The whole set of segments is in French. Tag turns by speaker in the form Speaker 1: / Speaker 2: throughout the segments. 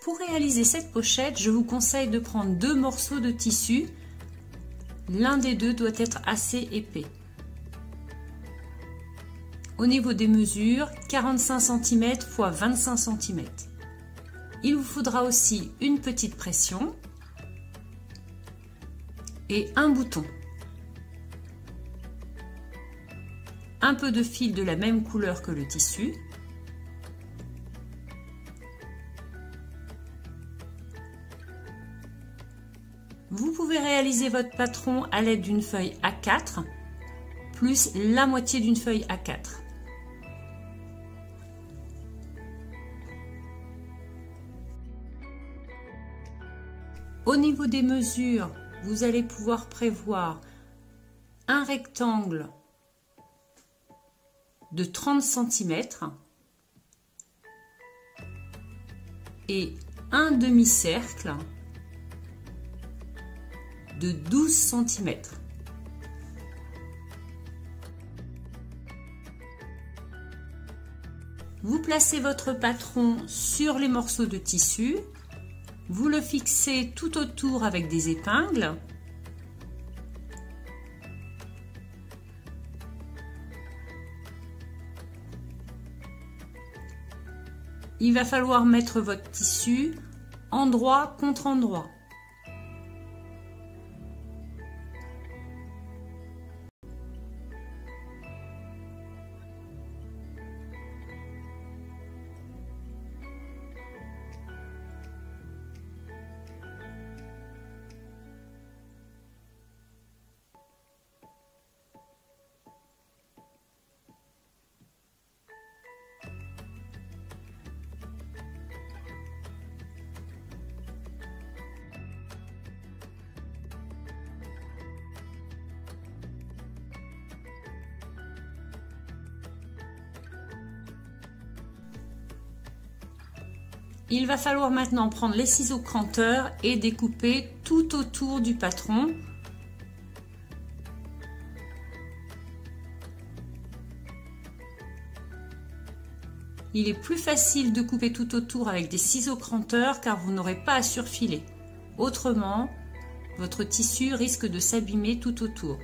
Speaker 1: Pour réaliser cette pochette, je vous conseille de prendre 2 morceaux de tissu. L'un des deux doit être assez épais. Au niveau des mesures, 45 cm x 25 cm. Il vous faudra aussi une petite pression et un bouton. Un peu de fil de la même couleur que le tissu. Vous pouvez réaliser votre patron à l'aide d'une feuille A4 plus la moitié d'une feuille A4. Au niveau des mesures, vous allez pouvoir prévoir un rectangle de 30 cm et un demi-cercle de 12 cm. Vous placez votre patron sur les morceaux de tissu, vous le fixez tout autour avec des épingles. Il va falloir mettre votre tissu endroit contre endroit. Il va falloir maintenant prendre les ciseaux cranteurs et découper tout autour du patron. Il est plus facile de couper tout autour avec des ciseaux cranteurs car vous n'aurez pas à surfiler. Autrement, votre tissu risque de s'abîmer tout autour.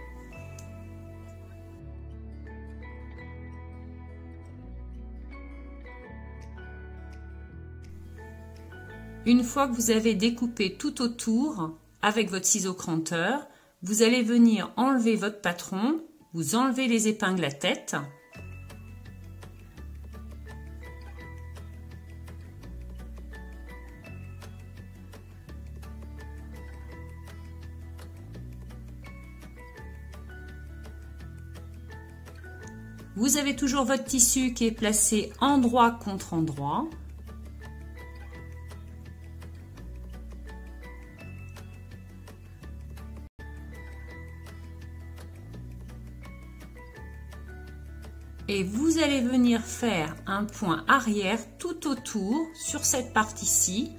Speaker 1: Une fois que vous avez découpé tout autour avec votre ciseau cranteur, vous allez venir enlever votre patron, vous enlevez les épingles à tête. Vous avez toujours votre tissu qui est placé endroit contre endroit. Et vous allez venir faire un point arrière tout autour sur cette partie-ci.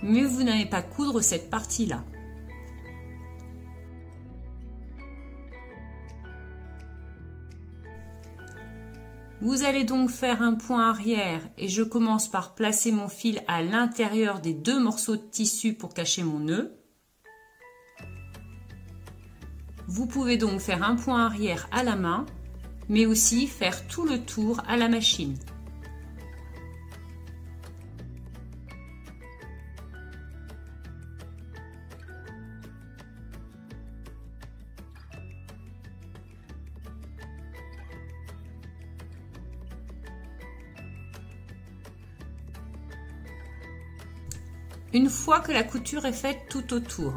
Speaker 1: Mais vous n'allez pas coudre cette partie-là. Vous allez donc faire un point arrière et je commence par placer mon fil à l'intérieur des 2 morceaux de tissu pour cacher mon nœud. Vous pouvez donc faire un point arrière à la main, mais aussi faire tout le tour à la machine. Une fois que la couture est faite tout autour,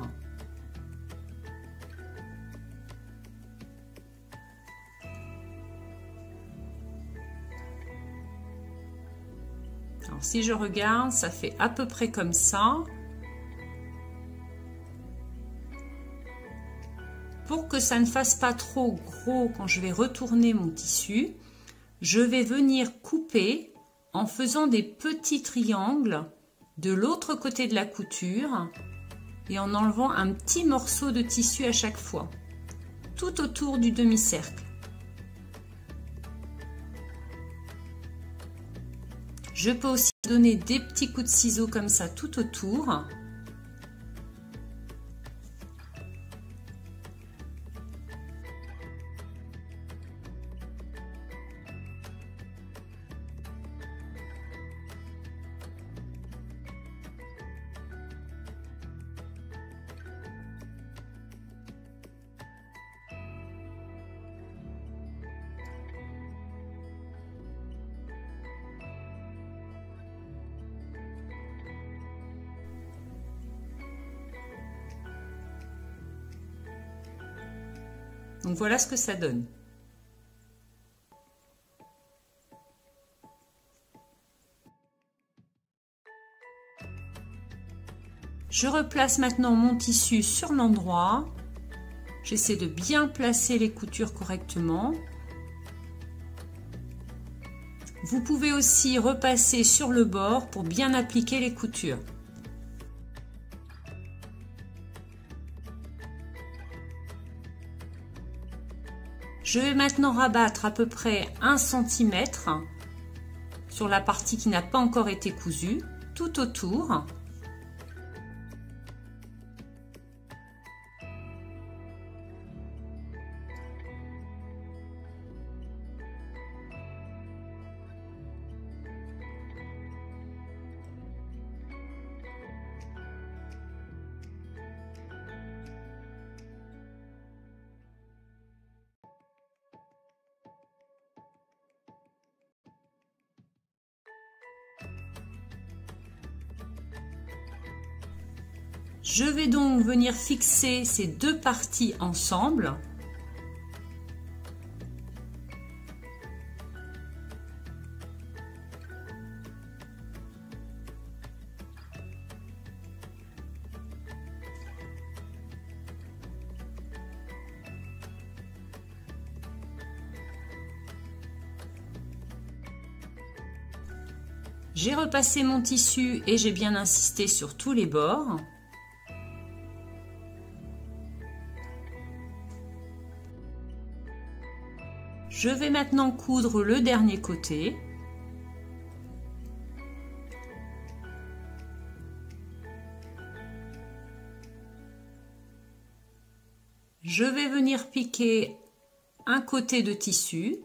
Speaker 1: alors, si je regarde, ça fait à peu près comme ça. Pour que ça ne fasse pas trop gros quand je vais retourner mon tissu, je vais venir couper en faisant des petits triangles de l'autre côté de la couture et en enlevant un petit morceau de tissu à chaque fois, tout autour du demi-cercle. Je peux aussi donner des petits coups de ciseaux comme ça tout autour. Donc voilà ce que ça donne. Je replace maintenant mon tissu sur l'endroit. J'essaie de bien placer les coutures correctement. Vous pouvez aussi repasser sur le bord pour bien appliquer les coutures. Je vais maintenant rabattre à peu près 1 cm sur la partie qui n'a pas encore été cousue, tout autour. Je vais donc venir fixer ces deux parties ensemble. J'ai repassé mon tissu et j'ai bien insisté sur tous les bords. Je vais maintenant coudre le dernier côté. Je vais venir piquer un côté de tissu.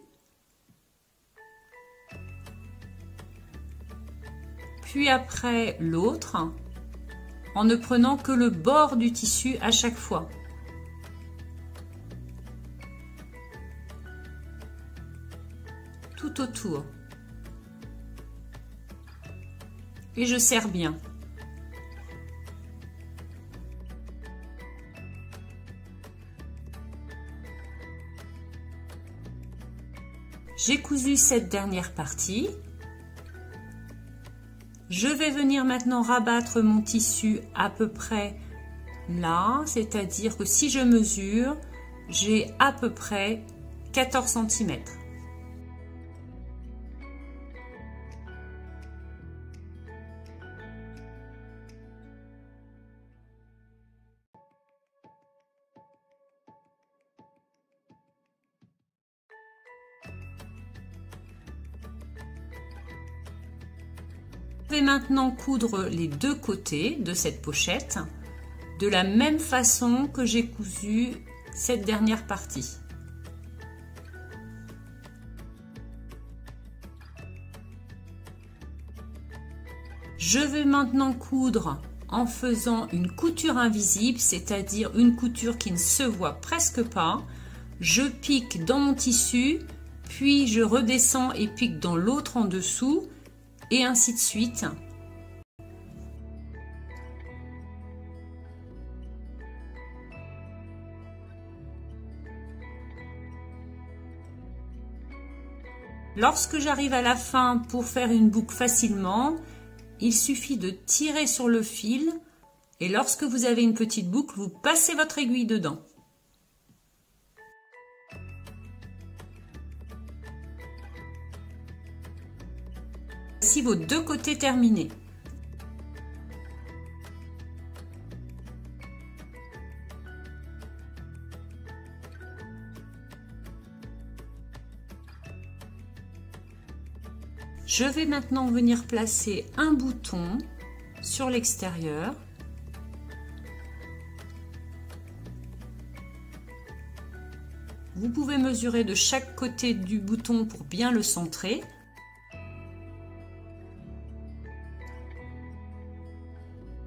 Speaker 1: Puis après l'autre, en ne prenant que le bord du tissu à chaque fois. Tout autour. Et je serre bien. J'ai cousu cette dernière partie. Je vais venir maintenant rabattre mon tissu à peu près là, c'est-à-dire que si je mesure, j'ai à peu près 14 cm. Je vais maintenant coudre les deux côtés de cette pochette de la même façon que j'ai cousu cette dernière partie. Je vais maintenant coudre en faisant une couture invisible, c'est-à-dire une couture qui ne se voit presque pas. Je pique dans mon tissu, puis je redescends et pique dans l'autre en dessous, et ainsi de suite. Lorsque j'arrive à la fin pour faire une boucle facilement, il suffit de tirer sur le fil et lorsque vous avez une petite boucle, vous passez votre aiguille dedans. Voici vos deux côtés terminés. Je vais maintenant venir placer un bouton sur l'extérieur. Vous pouvez mesurer de chaque côté du bouton pour bien le centrer.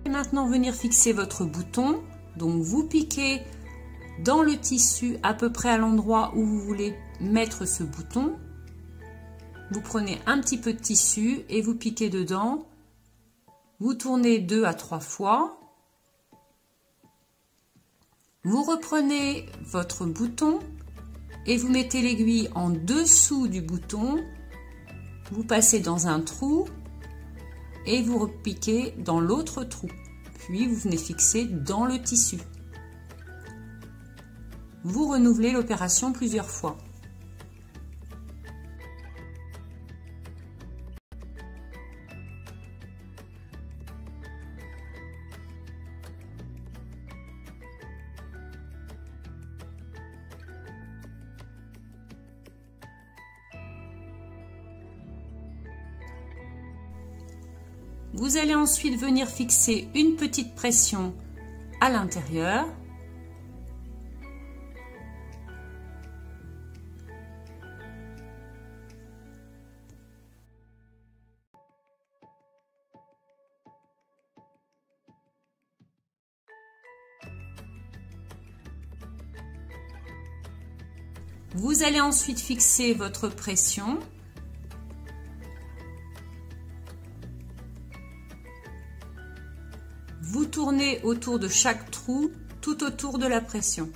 Speaker 1: Et maintenant venir fixer votre bouton. Donc vous piquez dans le tissu à peu près à l'endroit où vous voulez mettre ce bouton. Vous prenez un petit peu de tissu et vous piquez dedans. Vous tournez 2 à 3 fois. Vous reprenez votre bouton et vous mettez l'aiguille en dessous du bouton. Vous passez dans un trou et vous repiquez dans l'autre trou. Puis vous venez fixer dans le tissu. Vous renouvelez l'opération plusieurs fois. Vous allez ensuite venir fixer une petite pression à l'intérieur. Vous allez ensuite fixer votre pression. Vous tournez autour de chaque trou, tout autour de la pression.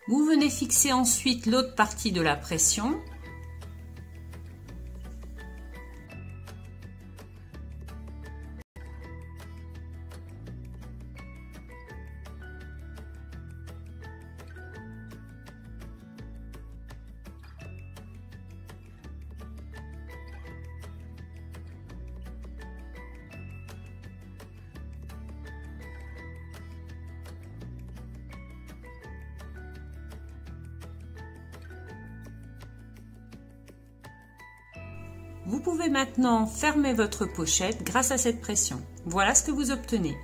Speaker 1: Vous venez fixer ensuite l'autre partie de la pression. Vous pouvez maintenant fermer votre pochette grâce à cette pression. Voilà ce que vous obtenez.